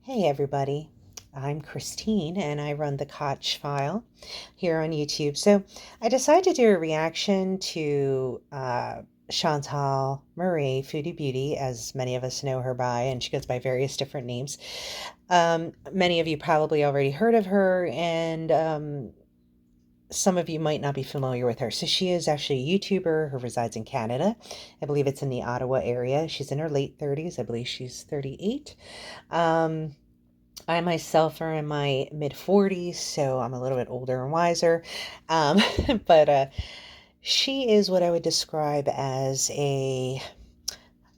Hey everybody, I'm Christine and I run the Koch file here on YouTube. So I decided to do a reaction to Chantal Marie, Foodie Beauty, as many of us know her by, and she goes by various different names. Many of you probably already heard of her, and some of you might not be familiar with her. So she is actually a YouTuber who resides in Canada. I believe it's in the Ottawa area. She's in her late 30s. I believe she's 38. Um, I myself are in my mid 40s, so I'm a little bit older and wiser. Um, but she is what I would describe as a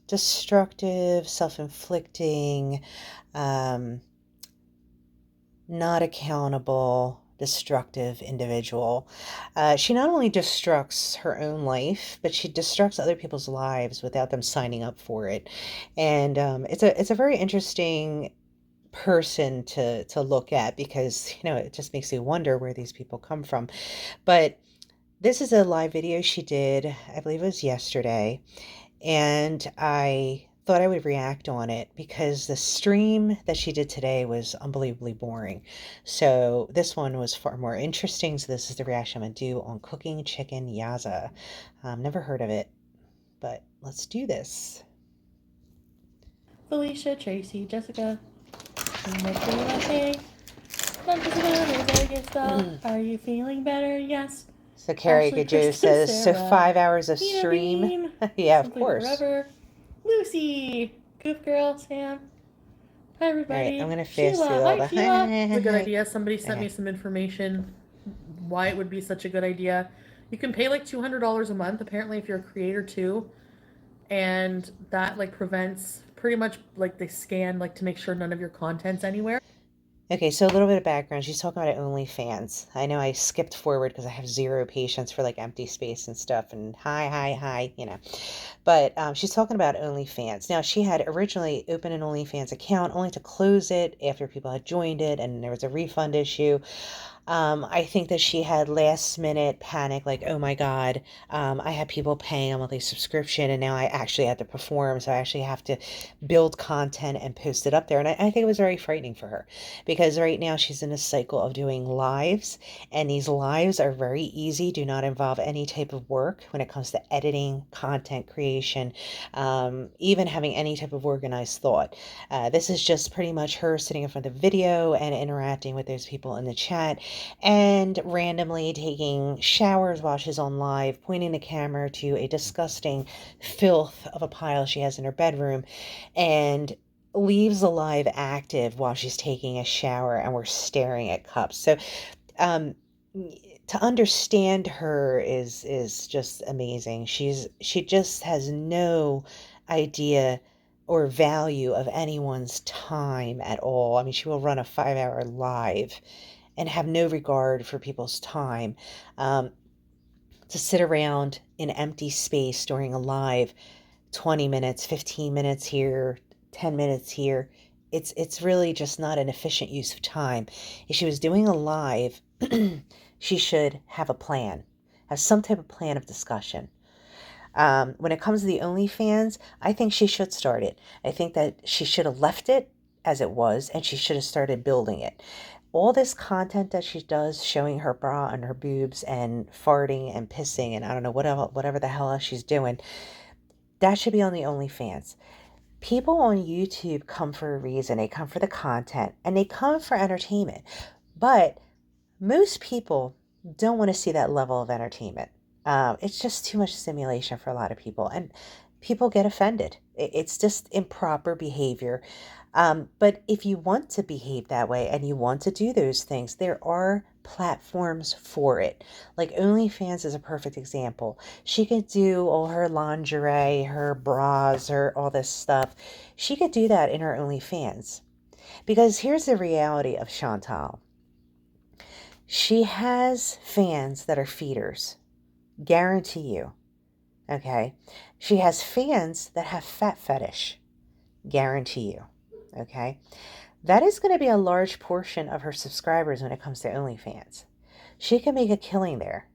destructive, self inflicting, um, not accountable, destructive individual. She not only destructs her own life, but she destructs other people's lives without them signing up for it. And it's a very interesting person to look at because it just makes you wonder where these people come from. But this is a live video she did, I believe it was yesterday, and I thought I would react on it because the stream that she did today was unbelievably boring. So this one was far more interesting. So this is the reaction I'm gonna do on cooking chicken Yassa. Never heard of it, but let's do this. Felicia, Tracy, Jessica, Nicky, Latte, Jessica, Vegas, Are you feeling better? Yes. So Carrie Ashley, Gajo Kristen, says, so Sarah, 5 hours of Nina stream? Bean, Yeah, of Simply course. Forever, Lucy, Goof Girl, Sam. Hi, All right, I'm everybody. gonna fast through Sheila. all Hi, the Sheila. It's a good idea. Somebody sent me Okay. some information why it would be such a good idea. You can pay like $200 a month, apparently, if you're a creator too. And that like prevents pretty much like they scan like to make sure none of your content's anywhere. Okay, so a little bit of background. She's talking about OnlyFans. I know I skipped forward because I have zero patience for like empty space and stuff and hi. But she's talking about OnlyFans. Now, she had originally opened an OnlyFans account only to close it after people had joined it and there was a refund issue. I think that she had last minute panic, like, oh my God, I had people paying a monthly subscription and now I actually have to perform. So I actually have to build content and post it up there. And I think it was very frightening for her because right now she's in a cycle of doing lives, and these lives are very easy, do not involve any type of work when it comes to editing, content creation, even having any type of organized thought. This is just pretty much her sitting in front of the video and interacting with those people in the chat and randomly taking showers while she's on live, pointing the camera to a disgusting filth of a pile she has in her bedroom, and leaves the live active while she's taking a shower and we're staring at cups. So um to understand her is just amazing. She just has no idea or value of anyone's time at all. I mean, she will run a 5 hour live and have no regard for people's time. Um, to sit around in empty space during a live, 20 minutes, 15 minutes here, 10 minutes here. It's really just not an efficient use of time. If she was doing a live, she should have a plan, have some type of plan of discussion. When it comes to the OnlyFans, I think she should start it. I think that she should have left it as it was and she should have started building it. All this content that she does showing her bra and her boobs and farting and pissing and I don't know whatever the hell else she's doing, that should be on the OnlyFans. People on YouTube come for a reason. They come for the content and they come for entertainment. But most people don't want to see that level of entertainment. It's just too much stimulation for a lot of people, and people get offended. It's just improper behavior. But if you want to behave that way and you want to do those things, there are platforms for it. Like OnlyFans is a perfect example. She could do all her lingerie, her bras, her all this stuff. She could do that in her OnlyFans. Because here's the reality of Chantal. She has fans that are feeders. Guarantee you. Okay. She has fans that have fat fetish. Guarantee you. Okay. That is going to be a large portion of her subscribers when it comes to OnlyFans. She can make a killing there.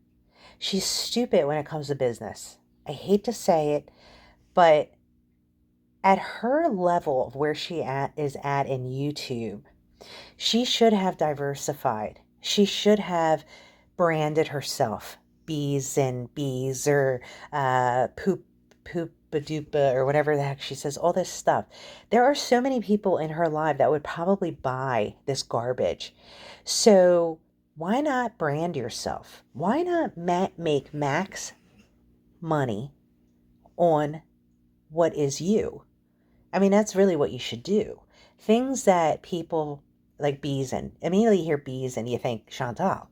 She's stupid when it comes to business. I hate to say it, but At her level of where is at in YouTube, she should have diversified. She should have branded herself. Bees and bees, or poop doopa, or whatever the heck she says, all this stuff. There are so many people in her life that would probably buy this garbage. So why not brand yourself? Why not make max money on what is you? I mean, that's really what you should do. Things that people like bees, and immediately you hear bees and you think Chantal.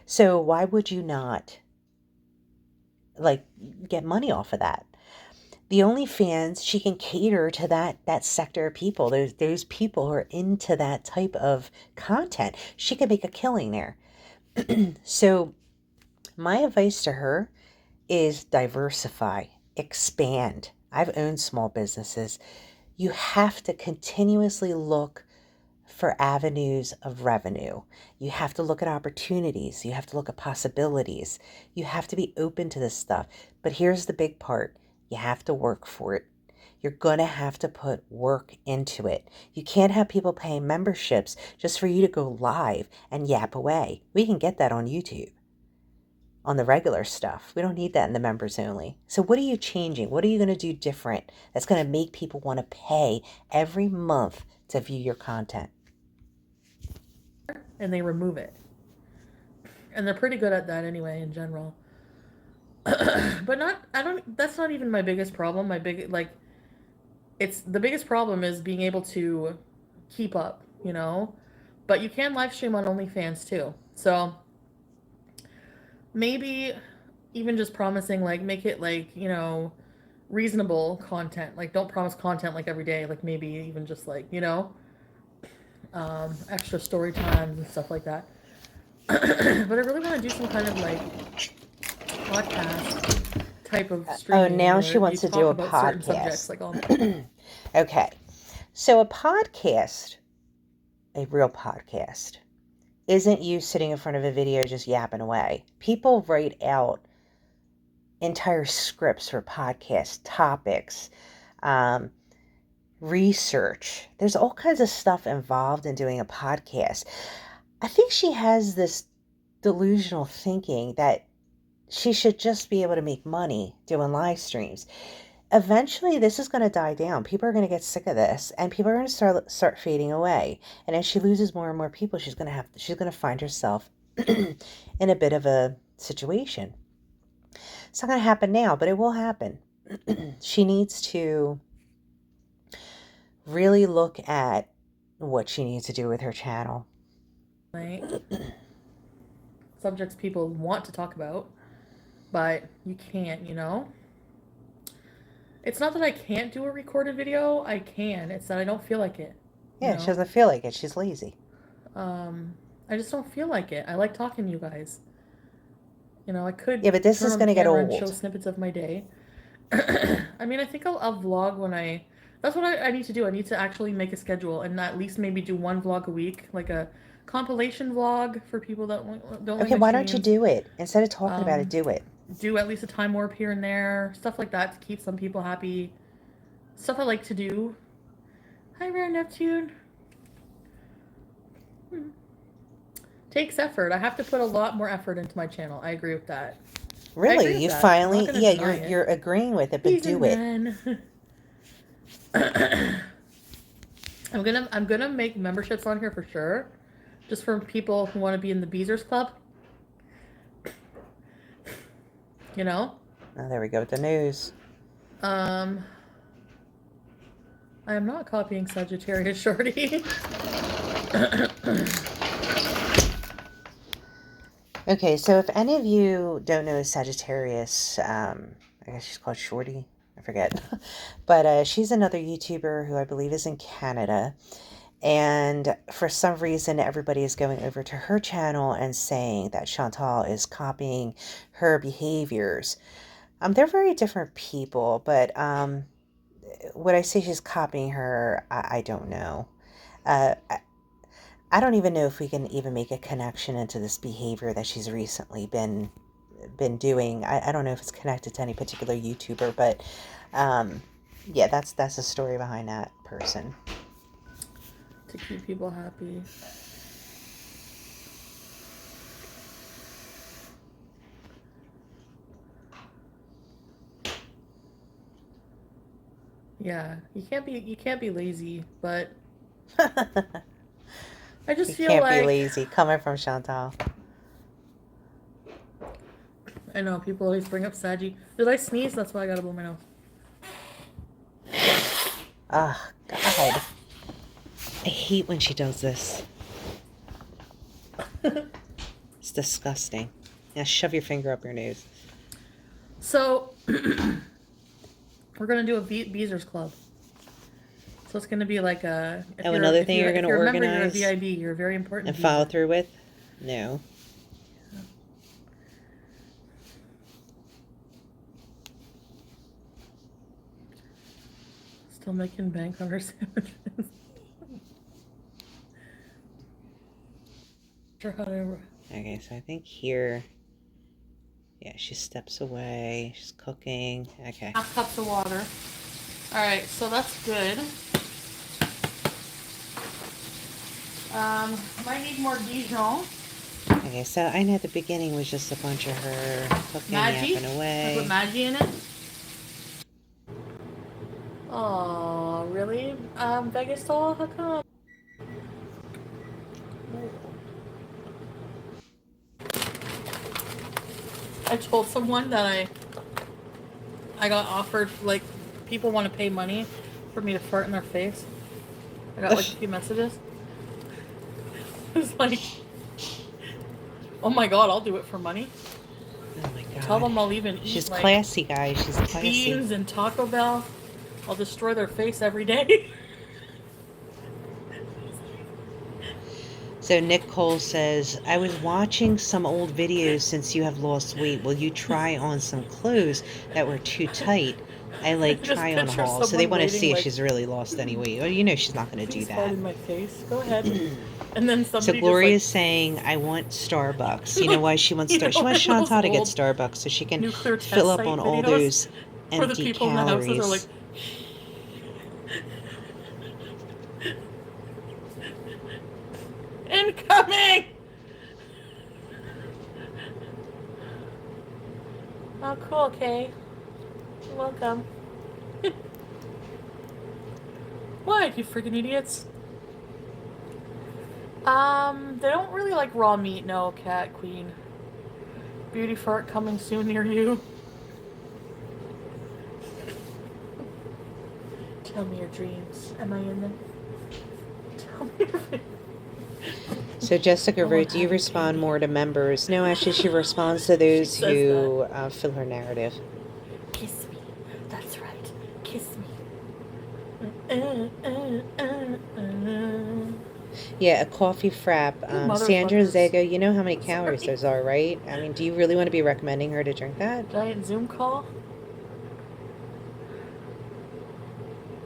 So why would you not like get money off of that? The OnlyFans, she can cater to that sector of people. Those people who are into that type of content. She could make a killing there. So my advice to her is diversify, expand. I've owned small businesses. You have to continuously look for avenues of revenue. You have to look at opportunities. You have to look at possibilities. You have to be open to this stuff. But here's the big part. You have to work for it. You're going to have to put work into it. You can't have people paying memberships just for you to go live and yap away. We can get that on YouTube, on the regular stuff. We don't need that in the members only. So what are you changing? What are you going to do different that's going to make people want to pay every month to view your content? And they remove it. And they're pretty good at that anyway, in general. But that's not even my biggest problem. It's the biggest problem is being able to keep up, But you can live stream on OnlyFans too. So maybe even just promising, like, make it, like, reasonable content. Like, don't promise content, like, every day. Like, maybe even just, like, extra story times and stuff like that. But I really want to do some kind of, like, podcast type of streaming. Now she wants to do a about podcast. certain subjects, like all. Okay. So a podcast, a real podcast, isn't you sitting in front of a video just yapping away. People write out entire scripts for podcast topics, research. There's all kinds of stuff involved in doing a podcast. I think she has this delusional thinking that she should just be able to make money doing live streams. Eventually, this is going to die down. People are going to get sick of this, and people are going to start fading away. And as she loses more and more people, she's going to find herself in a bit of a situation. It's not going to happen now, but it will happen. She needs to really look at what she needs to do with her channel. Right. Subjects people want to talk about, but you can't, It's not that I can't do a recorded video. I can. It's that I don't feel like it. Yeah, she doesn't feel like it. She's lazy. I just don't feel like it. I like talking to you guys. I could. Yeah, but this is going to get old. And show snippets of my day. I mean, I think I'll vlog when I. That's what I need to do. I need to actually make a schedule and at least maybe do one vlog a week, like a compilation vlog for people that don't. Okay, why don't you do it instead of talking about it? Do it. Do at least a time warp here and there, stuff like that to keep some people happy. Stuff I like to do. Hi, Rare Neptune. Takes effort. I have to put a lot more effort into my channel. I agree with that. Really? You finally, you're agreeing with it, but do it. I'm gonna make memberships on here for sure, just for people who want to be in the Beezers Club. Oh, there we go with the news. I am not copying Sagittarius Shorty. Okay, so if any of you don't know Sagittarius, I guess she's called Shorty. I forget. But she's another YouTuber who I believe is in Canada. And for some reason, everybody is going over to her channel and saying that Chantal is copying her behaviors. They're very different people, but would I say she's copying her? I don't know. I don't even know if we can even make a connection into this behavior that she's recently been doing. I don't know if it's connected to any particular YouTuber, but Yeah, that's the story behind that person. To keep people happy. Yeah, you can't be lazy, but I just You feel can't be like lazy. Coming from Chantal. I know people always bring up Saggy. Did I sneeze? That's why I gotta blow my nose. Oh, God. I hate when she does this. It's disgusting. Now shove your finger up your nose. So we're gonna do a Beezers Club. So it's gonna be like a Oh, another thing you're going if to you're a member, you're a organize VIB. You're a very important and follow Beezer. through with? No. Still making bank on her sandwiches. Okay, so I think here, yeah, she steps away. She's cooking. Okay. Half cups of water. All right, so that's good. Might need more Dijon. Okay, so I know the beginning was just a bunch of her cooking, Maggi. yapping I put away. Maggi in it. Oh, really? Vegas doll? How come? I told someone that I got offered, like, people want to pay money for me to fart in their face. I got like a few messages. It's like, oh my god, I'll do it for money. Oh my God. Tell them I'll even She's eat like classy, guys. She's classy. beans and Taco Bell. I'll destroy their face every day. So Nick Cole says, I was watching some old videos since you have lost weight. Will you try on some clothes that were too tight? I like Just try on picture hauls. So they someone want to waiting see if like, she's really lost any weight. Well, you know she's not going to do please fart that. in my face. Go ahead. And then So somebody Gloria's just saying, I want Starbucks. You know why she wants Starbucks? She wants in those Chantal to get old Starbucks so she can nuclear fill test up site on all videos those where the empty people in the houses are like, calories. incoming! Oh, cool, Kay. You're welcome. What, you freaking idiots? They don't really like raw meat, no, Cat Queen. Beauty fart coming soon near you. Tell me your dreams. Am I in them? Tell me your dreams. So Jessica wrote, do you respond more to members? No, actually she responds to those who fill her narrative. Kiss me. That's right. Kiss me. Yeah, a coffee frap. Sandra Zago, you know how many calories those are, right? I mean, do you really want to be recommending her to drink that? Giant Zoom call?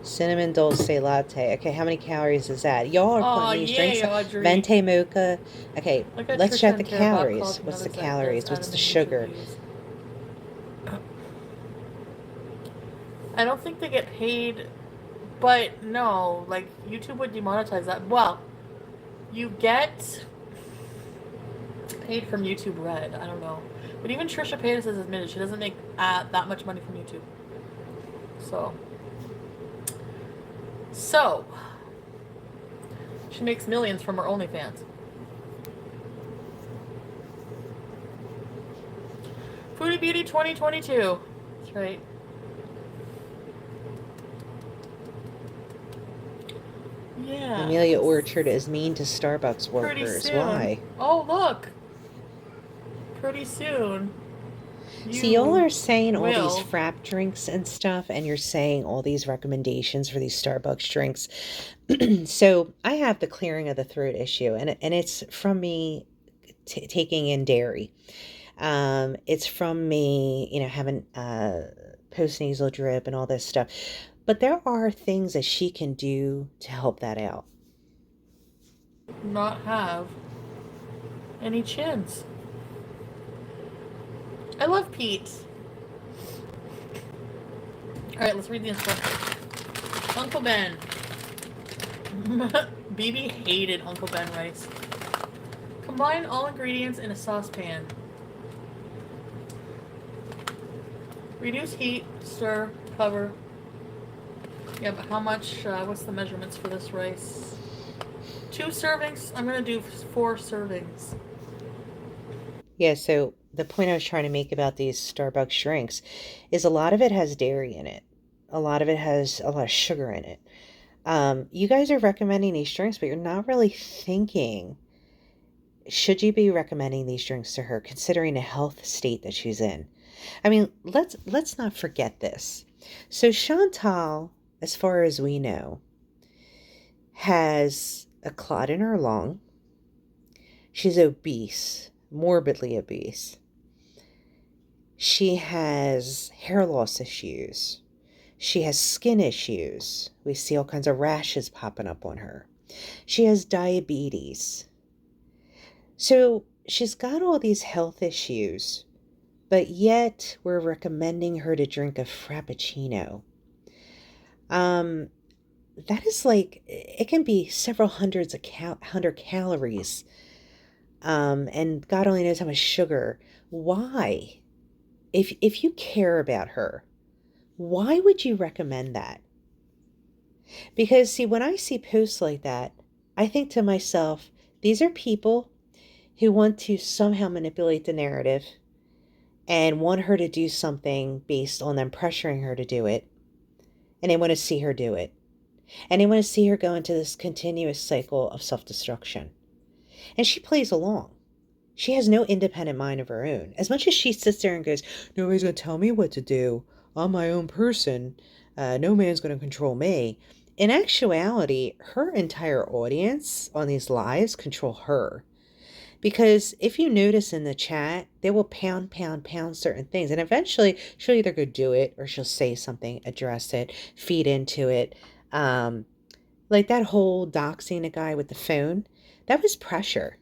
Cinnamon dulce latte. Okay, how many calories is that? Y'all are putting these drinks up. Audrey. Venti mocha. Okay, let's check the calories. What's the that calories? What's the sugar? I don't think they get paid, but no, like YouTube would demonetize that. Well, you get paid from YouTube Red. I don't know, but even Trisha Paytas has admitted she doesn't make that much money from YouTube. So she makes millions from her OnlyFans. Foodie Beauty 2022. That's right. Yeah. Amelia Orchard is mean to Starbucks workers. Why? Oh, look. Pretty soon. See, y'all are saying all these frap drinks and stuff, and you're saying all these recommendations for these Starbucks drinks. So I have the clearing of the throat issue, and it's from me taking in dairy. It's from me, having postnasal drip and all this stuff. But there are things that she can do to help that out. Not have any chins. I love Pete. Alright, let's read the instructions. Uncle Ben. BB hated Uncle Ben rice. Combine all ingredients in a saucepan. Reduce heat, stir, cover. Yeah, but how much, what's the measurements for this rice? 2 servings. I'm going to do 4 servings. Yeah, so the point I was trying to make about these Starbucks drinks is a lot of it has dairy in it. A lot of it has a lot of sugar in it. You guys are recommending these drinks, but you're not really thinking, should you be recommending these drinks to her, considering the health state that she's in? I mean, let's not forget this. So Chantal, as far as we know, has a clot in her lung. She's obese, morbidly obese. She has hair loss issues. She has skin issues. We see all kinds of rashes popping up on her. She has diabetes. So she's got all these health issues, but yet we're recommending her to drink a Frappuccino. That is like, it can be several hundred calories. And God only knows how much sugar. Why? If you care about her, why would you recommend that? Because see, when I see posts like that, I think to myself, these are people who want to somehow manipulate the narrative and want her to do something based on them pressuring her to do it. And they want to see her do it. And they want to see her go into this continuous cycle of self-destruction. And she plays along. She has no independent mind of her own. As much as she sits there and goes, nobody's going to tell me what to do. I'm my own person. No man's going to control me. In actuality, her entire audience on these lives control her. Because if you notice in the chat, they will pound certain things. And eventually, she'll either go do it or she'll say something, address it, feed into it. Like that whole doxing a guy with the phone, that was pressure.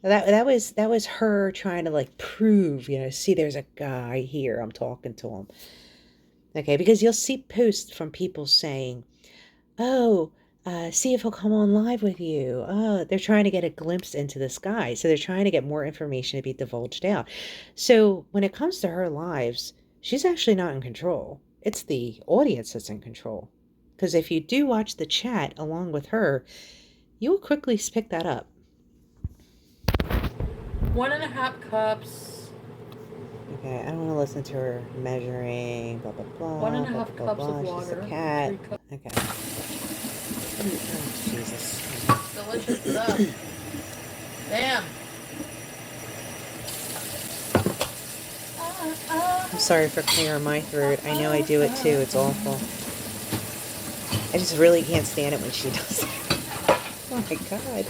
That was her trying to like prove, see, there's a guy here, I'm talking to him. Okay, because you'll see posts from people saying, oh, see if he'll come on live with you. Oh, they're trying to get a glimpse into this guy. So they're trying to get more information to be divulged out. So when it comes to her lives, she's actually not in control. It's the audience that's in control. Because if you do watch the chat along with her, you will quickly pick that up. 1.5 cups. Okay, I don't want to listen to her measuring, blah, blah, blah. 1.5 blah, cups blah, of blah. water. She's a cat. Okay. Oh, Jesus. Delicious stuff. Damn. I'm sorry for clearing my throat. I know I do it too. It's awful. I just really can't stand it when she does it. Oh my God.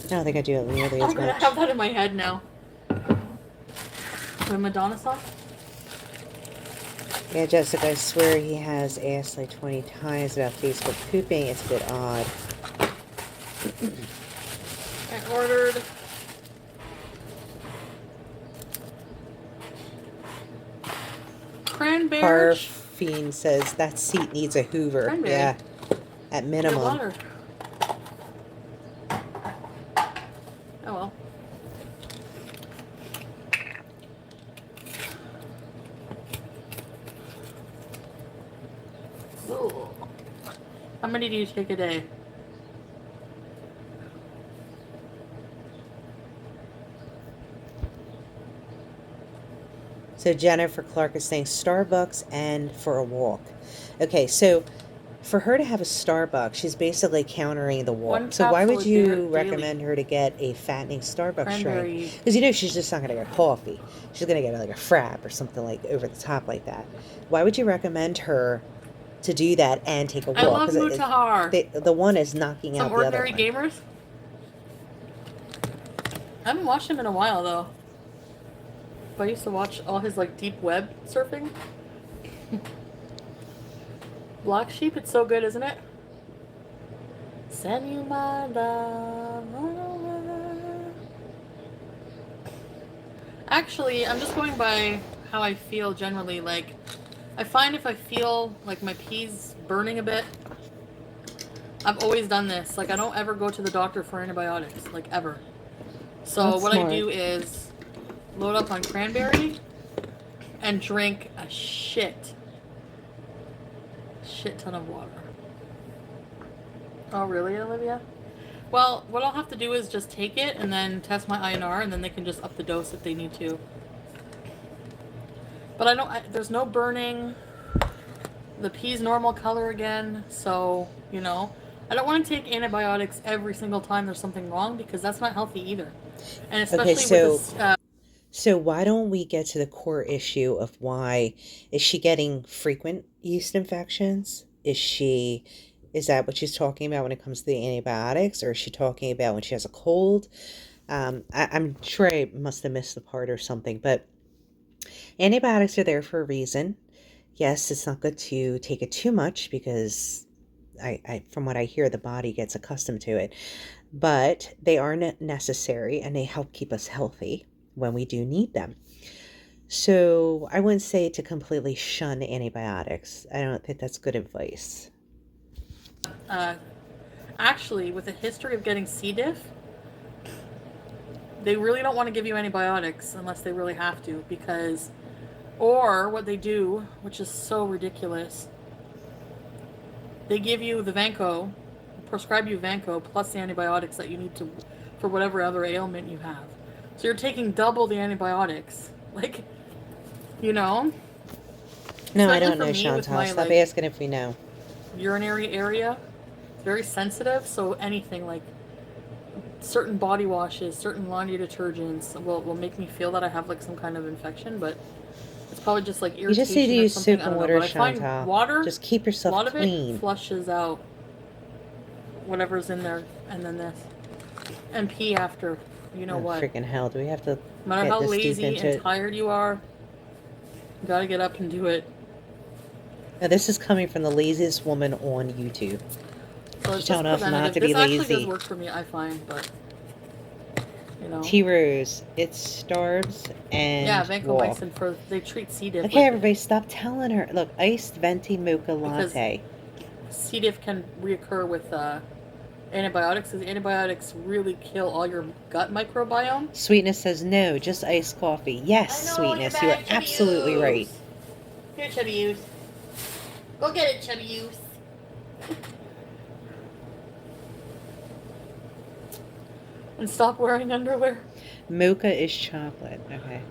I don't think I do it nearly as much. I'm gonna have that in my head now. The Madonna song? Yeah, Jessica, I swear he has asked like 20 times about Facebook pooping. It's a bit odd. I ordered cranberry. Parfiend says that seat needs a Hoover. Cranberry. Yeah, at minimum. Oh well. Ooh. How many do you take a day? So Jennifer Clark is saying Starbucks and for a walk. Okay, so for her to have a Starbucks, she's basically countering the walk. So why would you recommend her to get a fattening Starbucks drink? Because she's just not going to get coffee. She's going to get like a frap or something like over the top like that. Why would you recommend her to do that and take a walk? I love Mutahar. The one is knocking out the other one. Some ordinary gamers? I haven't watched him in a while though. I used to watch all his like deep web surfing. Black Sheep, it's so good, isn't it? Send you my love. Actually, I'm just going by how I feel generally. Like, I find if I feel like my pee's burning a bit, I've always done this. Like, I don't ever go to the doctor for antibiotics, like, ever. So That's what I smart. do is load up on cranberry and drink a shit ton of water. Oh, really, Olivia? Well, what I'll have to do is just take it and then test my INR, and then they can just up the dose if they need to. But there's no burning. The pee's normal color again, so, you know. I don't want to take antibiotics every single time there's something wrong, because that's not healthy either. And Okay, especially with so this, so why don't we get to the core issue of why is she getting frequent yeast infections? Is that what she's talking about when it comes to the antibiotics, or is she talking about when she has a cold? I'm sure I must have missed the part or something, but antibiotics are there for a reason. Yes, it's not good to take it too much because from what I hear, the body gets accustomed to it. But they are necessary and they help keep us healthy when we do need them. So I wouldn't say to completely shun antibiotics. I don't think that's good advice. uh, actually, with a history of getting C. diff, they really don't want to give you antibiotics unless they really have to, because, or what they do, which is so ridiculous, they give you the Vanco, prescribe you Vanco plus the antibiotics that you need to for whatever other ailment you have. So you're taking double the antibiotics. Like, you know, No, I especially don't for know, me with Chantal. my Stop like asking if we know. urinary area, it's very sensitive, so anything like certain body washes, certain laundry detergents will make me feel that I have like some kind of infection, but it's probably just like You just need to irritation or use something. soap I and don't know. water, But I find Chantal. water, Just keep a yourself lot of it clean. flushes out whatever's in there, and then this, and pee after. You know Oh, what? freaking hell. Do we have to No matter get how this deep lazy into and it? tired you are, you gotta get up and do it. Now, this is coming from the laziest woman on YouTube. So She's it's telling just us not preventative. to be This actually does lazy. work for me, I find, but you know. Tea Rose, it starves Yeah, and walk. vancomycin for they treat C. diff Okay, with it everybody, stop telling her. Look, iced venti mocha because latte. C. diff can reoccur with antibiotics, because antibiotics really kill all your gut microbiome. Sweetness says no, just iced coffee. Yes, I know, you're Sweetness, you are bad, Chubby absolutely right. Use. Here, Chubby Use. Go get it, Chubby Use. And stop wearing underwear. Mocha is chocolate. Okay.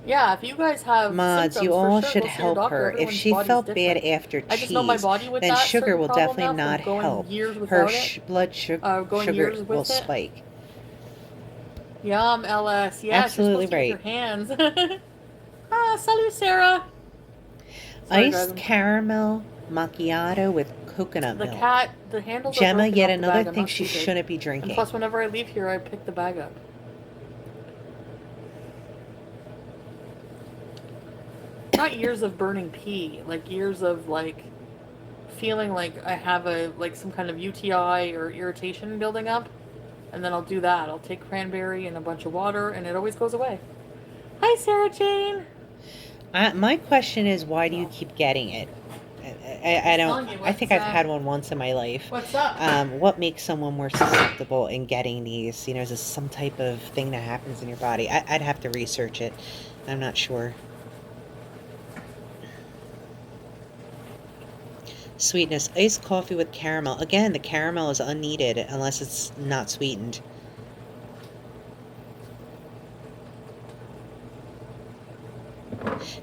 Yeah, if you guys have Mods, you symptoms, for all sure, should go see your help doctor. her. If Everyone's she body's felt bad different. after I just know my cheese, body with then that sugar certain will problem definitely now from not going help. years Her without it. blood sugar, Going sugar years will with it. spike. Yum, LS. Yes, you're Absolutely supposed to use your right. hands. Salut, Sarah. Sorry, guys. Iced caramel macchiato with coconut milk. The handles are Gemma, broken yet off the another bag. I'm thing not she stupid. shouldn't be And drinking. plus, whenever I leave here, I pick the bag up. Not years of burning pee, like years of like feeling like I have some kind of UTI or irritation building up, and then I'll do that. I'll take cranberry and a bunch of water, and it always goes away. Hi, Sarah Jane. My question is, why do you keep getting it? I don't. Telling you I think I've what's had one once in my life. what's up? What makes someone more susceptible in getting these? You know, is this some type of thing that happens in your body? I'd have to research it. I'm not sure. Sweetness, iced coffee with caramel. Again, the caramel is unneeded unless it's not sweetened.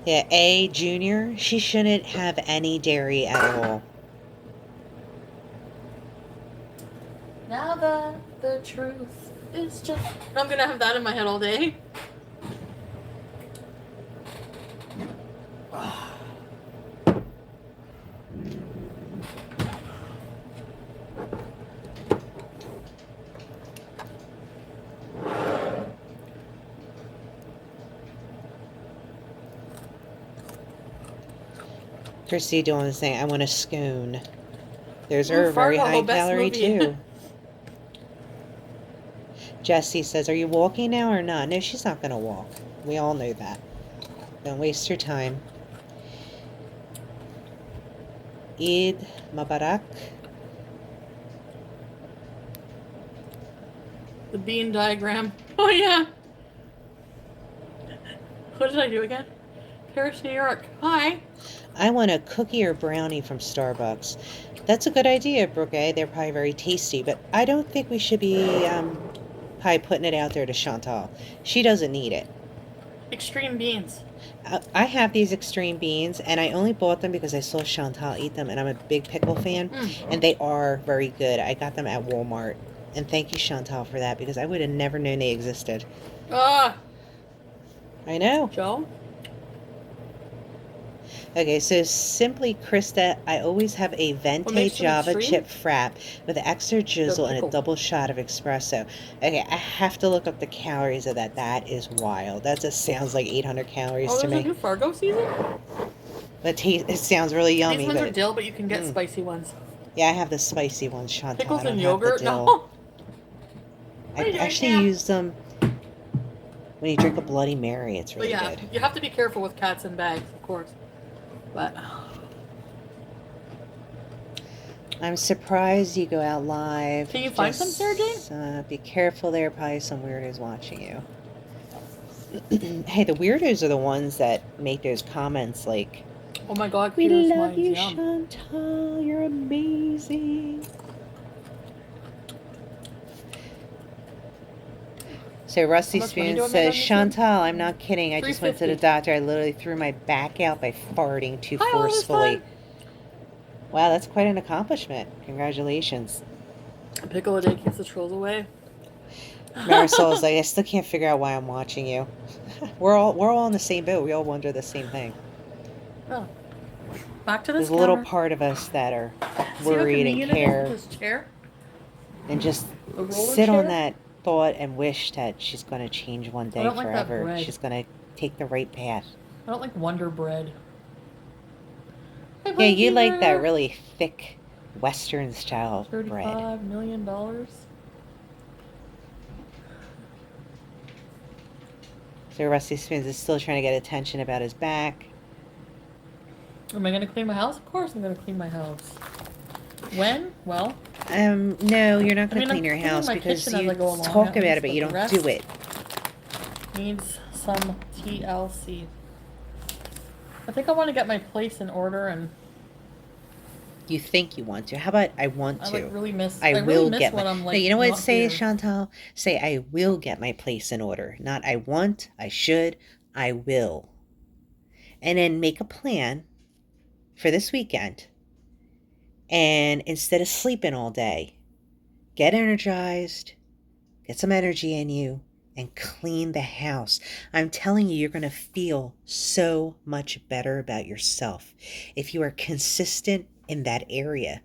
Yeah, A, Junior, she shouldn't have any dairy at all. Now the truth is just. I'm gonna have that in my head all day. Christy doing this thing. I want a scone. Those Ooh, are very Fargo, high best calorie movie. too. Jessie says, are you walking now or not? No, she's not going to walk. We all know that. Don't waste your time. Eid Mubarak. The bean diagram. Oh, yeah. What did I do again? Paris, New York. Hi. I want a cookie or brownie from Starbucks. That's a good idea, Brooke. They're probably very tasty, but I don't think we should be probably putting it out there to Chantal. She doesn't need it. Extreme beans. I have these extreme beans, and I only bought them because I saw Chantal eat them, and I'm a big pickle fan, and they are very good. I got them at Walmart, and thank you, Chantal, for that, because I would have never known they existed. Ah. I know. Joe? Okay, so Simply Krista, I always have a Venti Java extreme? chip frap with extra drizzle and a double shot of espresso. Okay, I have to look up the calories of that. That is wild. That just sounds like 800 calories to Oh, me. there's a new Fargo season? But it sounds really yummy. These ones are dill, but you can get spicy ones. Yeah, I have the spicy ones, Chantal. Pickles I and don't have the yogurt? dill. No. I actually use them when you drink a Bloody Mary. It's really good. You have to be careful with cats and bags, of course. But I'm surprised you go out live. Can you find some, Sarah Jane? Be careful, there are probably some weirdos watching you. Hey, the weirdos are the ones that make those comments like, oh my god, we love you, Chantal, you're amazing. So Rusty Spoon says, Chantal, I'm not kidding. I just went to the doctor. I literally threw my back out by farting too forcefully. Wow, that's quite an accomplishment. Congratulations. A pickle a day keeps the trolls away. Marisol's like, I still can't figure out why I'm watching you. We're all in the same boat. We all wonder the same thing. Oh. Back to this. There's a little part of us that are worried and care. This chair? And just sit on that thought and wish that she's going to change one day forever. Like she's going to take the right path. I don't like Wonder Bread. Yeah, you like that really thick Western style bread. $35 million. So Rusty Spoons is still trying to get attention about his back. Am I going to clean my house? Of course I'm going to clean my house. When? Well. No, you're not going to clean your house because you talk about it, but you don't do it. Needs some TLC. I think I want to get my place in order and. You think you want to? How about I want to? I like really miss. I will really get when my. I'm, like, no, you know what? Say, here. Chantal. Say I will get my place in order. Not I want. I should. I will. And then make a plan for this weekend. And instead of sleeping all day, get energized, get some energy in you, and clean the house. I'm telling you, you're going to feel so much better about yourself if you are consistent in that area.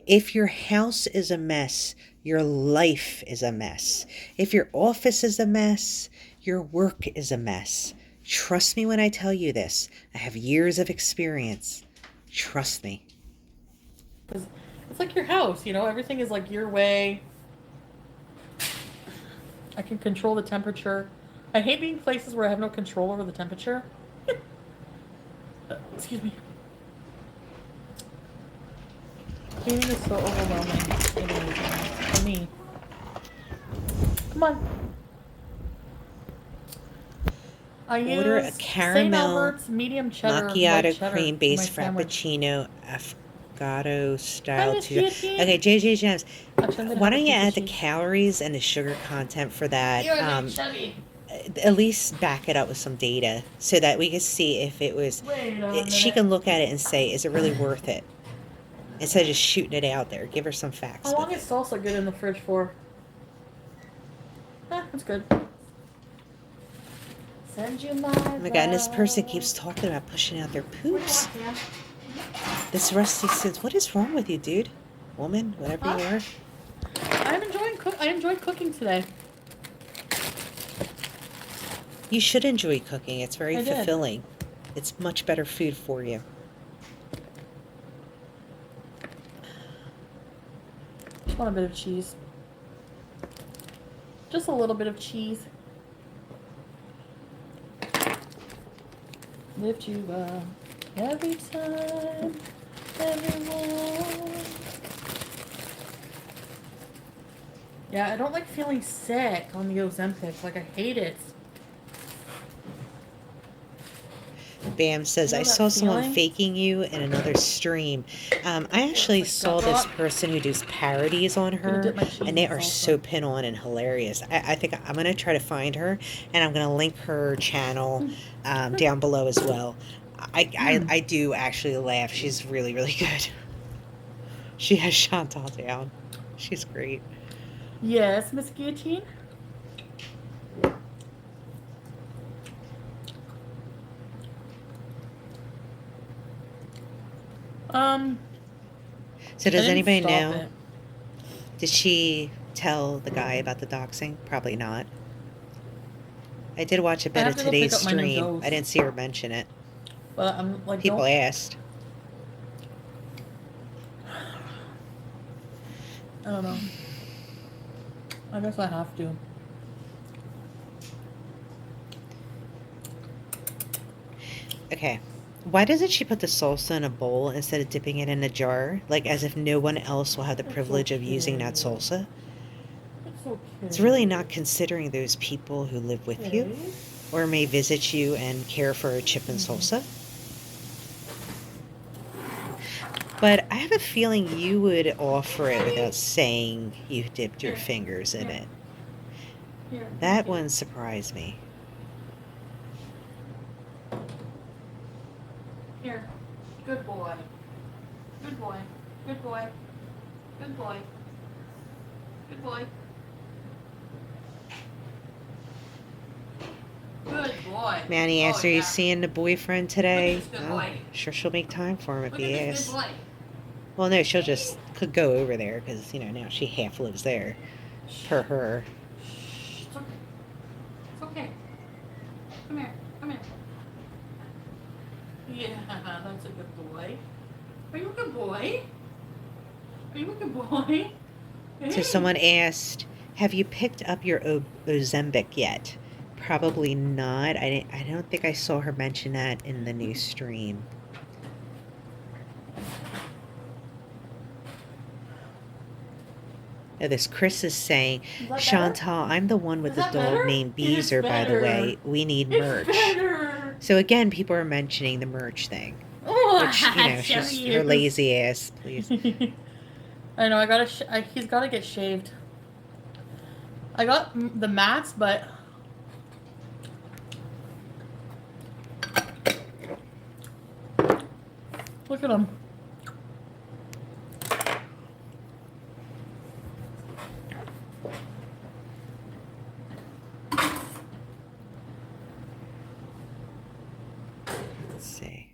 If your house is a mess, your life is a mess. If your office is a mess, your work is a mess. Trust me when I tell you this. I have years of experience. Trust me. It's like your house, you know, everything is like your way. I can control the temperature. I hate being places where I have no control over the temperature. Excuse me. Cleaning is so overwhelming for me. Come on. I order a caramel medium cheddar macchiato cream-based frappuccino avocado style too. Okay, JJ Gems, why don't you add the calories and the sugar content for that? At least back it up with some data so that we can see if it was. She can look at it and say, is it really worth it? Instead of just shooting it out there, give her some facts. How long is salsa good in the fridge for? That's good. Send you my oh my god, and this person keeps talking about pushing out their poops. This Rusty says, what is wrong with you, dude? Woman, whatever you are. I enjoyed cooking today. You should enjoy cooking. It's very fulfilling. It's much better food for you. Just want a bit of cheese. Just a little bit of cheese. Lift you up every time, everyone. Yeah, I don't like feeling sick on the Ozempic. Like, I hate it. Bam says, You I know that saw someone feeling? faking you in another stream. I Where it's actually like gut saw this rot. person who does parodies on Gonna her, dip my cheese and in they are so salsa. pin on and hilarious. I think I'm going to try to find her, and I'm going to link her channel down below as well. I do actually laugh. She's really, really good. She has Chantal down. She's great. Yes, Miss Guillotine. Um, So I does didn't anybody stop know? it. Did she tell the guy about the doxing? Probably not. I did watch a I bit have of to go pick today's up my new stream. I dose. didn't see her mention it. But I'm like, People don't. asked. I don't know. I guess I have to. Okay. Why doesn't she put the salsa in a bowl instead of dipping it in a jar? Like as if no one else will have the It's privilege of using that okay. salsa? It's okay. It's really not considering those people who live with you Okay. or may visit you and care for a chip and Mm-hmm. salsa. But I have a feeling you would offer it without saying you dipped your Here. fingers in Here. it. Here. That Thank you. one surprised me. Here. Good boy. Good boy. Good boy. Good boy. Good boy. Good boy. Manny asked, Oh are you yeah. seeing the boyfriend Look at today? this good Oh, boy. sure she'll make time for him if Look he at this asks. good boy. Well, no, she'll just could go over there because, now she half lives there, per her. Shh. It's okay. It's okay. Come here. Come here. Yeah, that's a good boy. Are you a good boy? Are you a good boy? So Hey. someone asked, have you picked up your Ozempic yet? Probably not. I don't think I saw her mention that in the new stream. Now, this Chris is saying, Is that better? Chantal, I'm the one with Is the that dog better? named It's Beezer, by the better. way. We need It's merch. better. So again, people are mentioning the merch thing, which, Oh, so her you. lazy ass, please. I know. I gotta. He's gotta get shaved. I got the mats, but look at him. Let's see.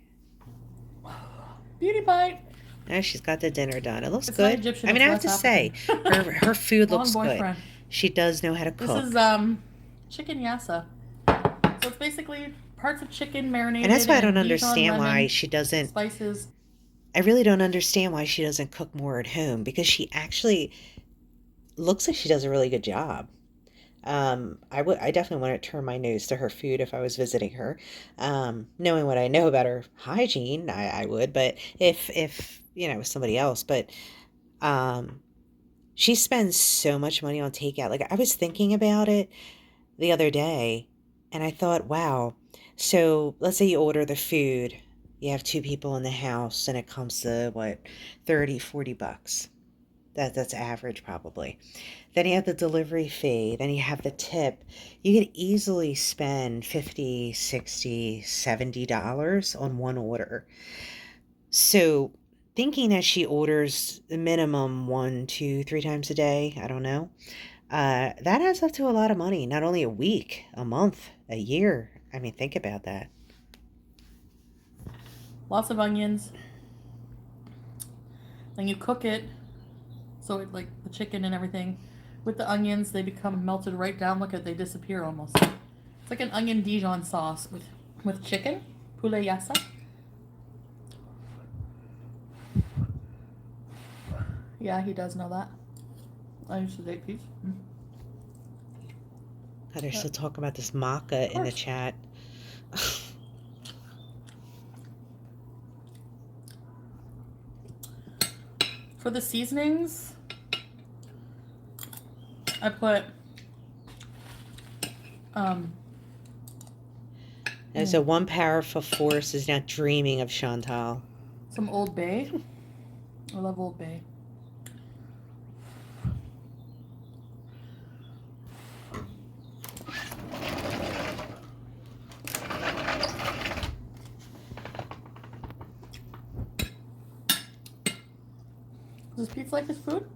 Beauty bite. Now she's got the dinner done. It looks It's not good. Egyptian. I mean, It's I have West to say, African. her food Long looks good. boyfriend. She does know how to This is cook. chicken yassa. So it's basically parts of chicken And marinated that's why I don't in Dijon understand why lemon she doesn't. spices. I really don't understand why she doesn't cook more at home because she actually looks like she does a really good job. I definitely want to turn my nose to her food if I was visiting her. Knowing what I know about her hygiene, I would, but if it was somebody else, but um, she spends so much money on takeout. Like I was thinking about it the other day, and I thought, wow. So let's say you order the food, you have two people in the house, and it comes to what, 30-40 bucks. That's average probably. Then you have the delivery fee, then you have the tip. You could easily spend 50, 60, $70 on one order. So thinking that she orders the minimum one, two, three times a day, I don't know. That adds up to a lot of money, not only a week, a month, a year. I mean, think about that. Lots of onions. Then you cook it, so it like the chicken and everything. With the onions, they become melted right down. Look at they disappear almost. It's like an onion Dijon sauce with chicken, poulet yassa. Yeah, he does know that. I used to date Pete. God, they're But, still talking about this of maca in the course. chat. For the seasonings, I put So one powerful force is now dreaming of Chantal. some Old Bay. I love Old Bay. Does Pete like his food?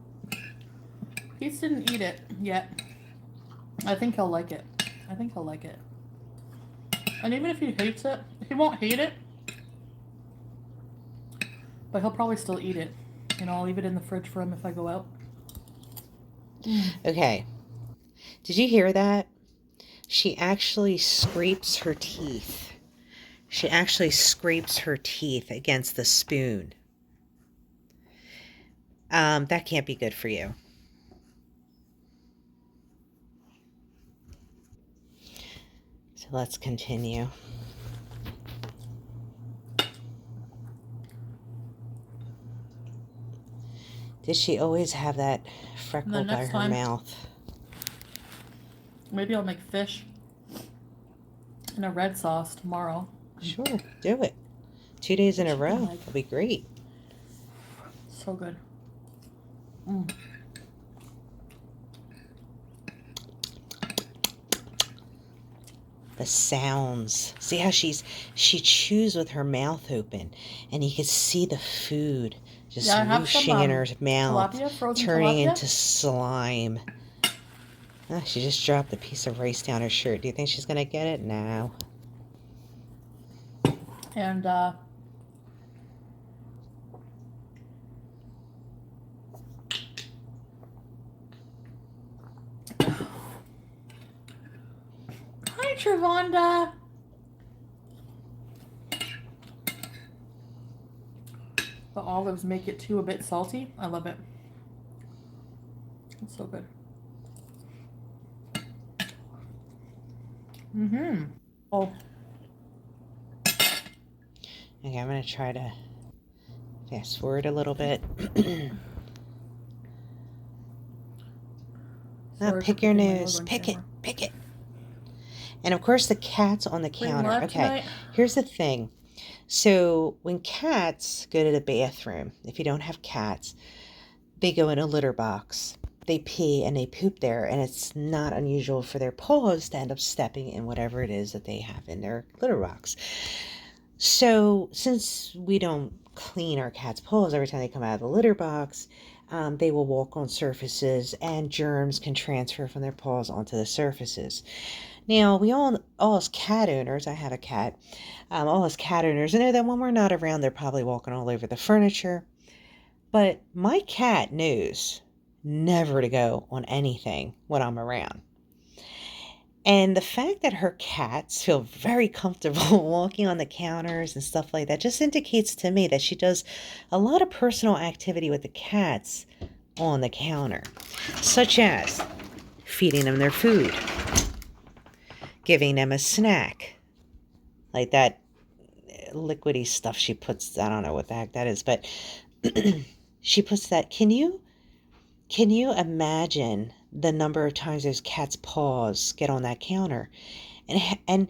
Pete didn't eat it yet. I think he'll like it. I think he'll like it. And even if he hates it, he won't hate it. But he'll probably still eat it. And I'll leave it in the fridge for him if I go out. Okay. Did you hear that? She actually scrapes her teeth. She actually scrapes her teeth against the spoon. That can't be good for you. So let's continue. Did she always have that freckle by her mouth? Maybe I'll make fish in a red sauce tomorrow. Sure, do it. 2 days in a row. That'll be great. So good. The sounds. See how she chews with her mouth open, and you can see the food just whooshing in her mouth, turning into slime. Oh, she just dropped a piece of rice down her shirt. Do you think she's gonna get it? No. And hi, Trevonda. The olives make it too a bit salty. I love it. It's so good. Oh. Okay, I'm gonna try to fast forward a little bit. Pick your nose. Pick it. Pick it. And of course, the cat's on the counter. Okay, here's the thing. So when cats go to the bathroom, if you don't have cats, they go in a litter box. They pee and they poop there, and it's not unusual for their paws to end up stepping in whatever it is that they have in their litter box. So since we don't clean our cat's paws every time they come out of the litter box, they will walk on surfaces and germs can transfer from their paws onto the surfaces. Now, we all as cat owners, I have a cat, all as cat owners know that when we're not around, they're probably walking all over the furniture. But my cat knows never to go on anything when I'm around. And the fact that her cats feel very comfortable walking on the counters and stuff like that just indicates to me that she does a lot of personal activity with the cats on the counter, such as feeding them their food, giving them a snack, like that liquidy stuff she puts, I don't know what the heck that is, but she puts that. Can you imagine the number of times those cats' paws get on that counter? And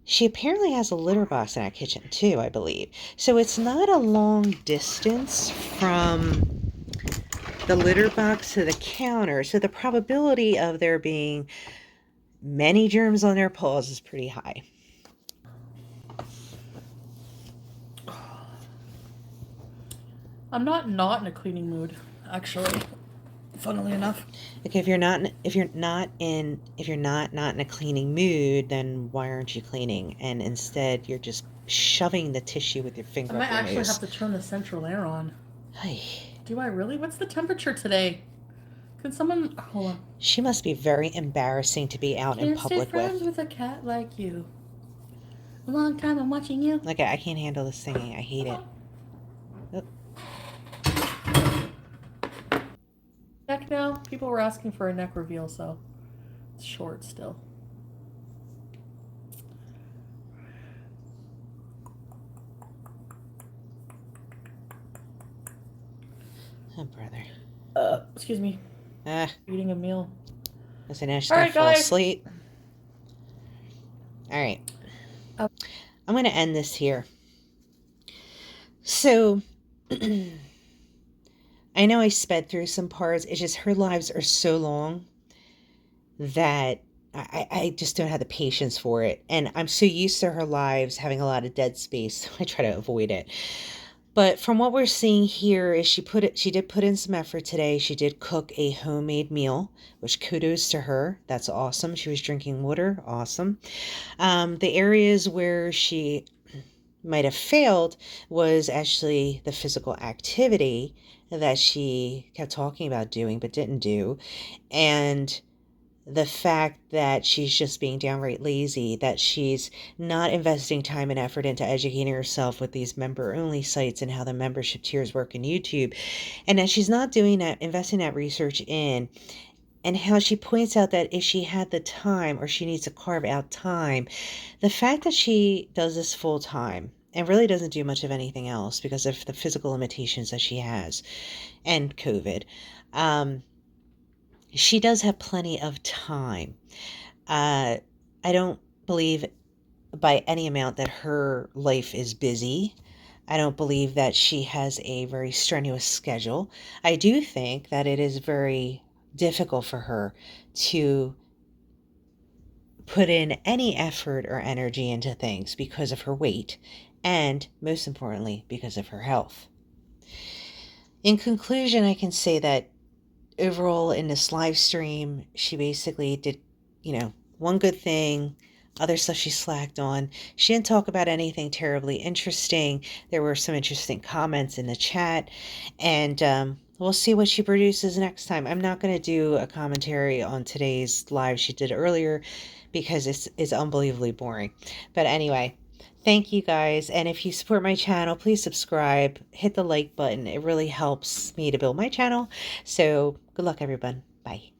she apparently has a litter box in our kitchen too, I believe. So it's not a long distance from the litter box to the counter. So the probability of there being many germs on their paws is pretty high. I'm not in a cleaning mood, actually. Funnily enough. Okay, if you're not in a cleaning mood, then why aren't you cleaning? And instead, you're just shoving the tissue with your finger. I might actually have to turn the central air on. Hey. Do I really? What's the temperature today? Can someone hold on? She must be very embarrassing to be out in public with. Can't stay friends with a cat like you. A long time I'm watching you. Okay, I can't handle this singing. I hate it. Neck now. People were asking for a neck reveal, so it's short still. Oh, brother. Excuse me. Ah, Eating a meal. listen, now she's All gonna right, fall guys. asleep. All right. Uh, I'm gonna end this here. So, I know I sped through some parts. It's just her lives are so long that I just don't have the patience for it. And I'm so used to her lives having a lot of dead space, so I try to avoid it. But from what we're seeing here is she did put in some effort today. She did cook a homemade meal, which kudos to her. That's awesome. She was drinking water. Awesome. The areas where she might have failed was actually the physical activity that she kept talking about doing but didn't do. And the fact that she's just being downright lazy, that she's not investing time and effort into educating herself with these member only sites and how the membership tiers work in YouTube, and that she's not doing that, investing that research in, and how she points out that if she had the time or she needs to carve out time, the fact that she does this full time and really doesn't do much of anything else because of the physical limitations that she has and COVID. She does have plenty of time. Uh, I don't believe by any amount that her life is busy. I don't believe that she has a very strenuous schedule. I do think that it is very difficult for her to put in any effort or energy into things because of her weight and, most importantly, because of her health. In conclusion, I can say that overall in this live stream, she basically did, one good thing. Other stuff she slacked on. She didn't talk about anything terribly interesting. There were some interesting comments in the chat. And we'll see what she produces next time. I'm not going to do a commentary on today's live she did earlier because it's unbelievably boring. But anyway, thank you guys. And if you support my channel, please subscribe, hit the like button. It really helps me to build my channel. So good luck, everyone. Bye.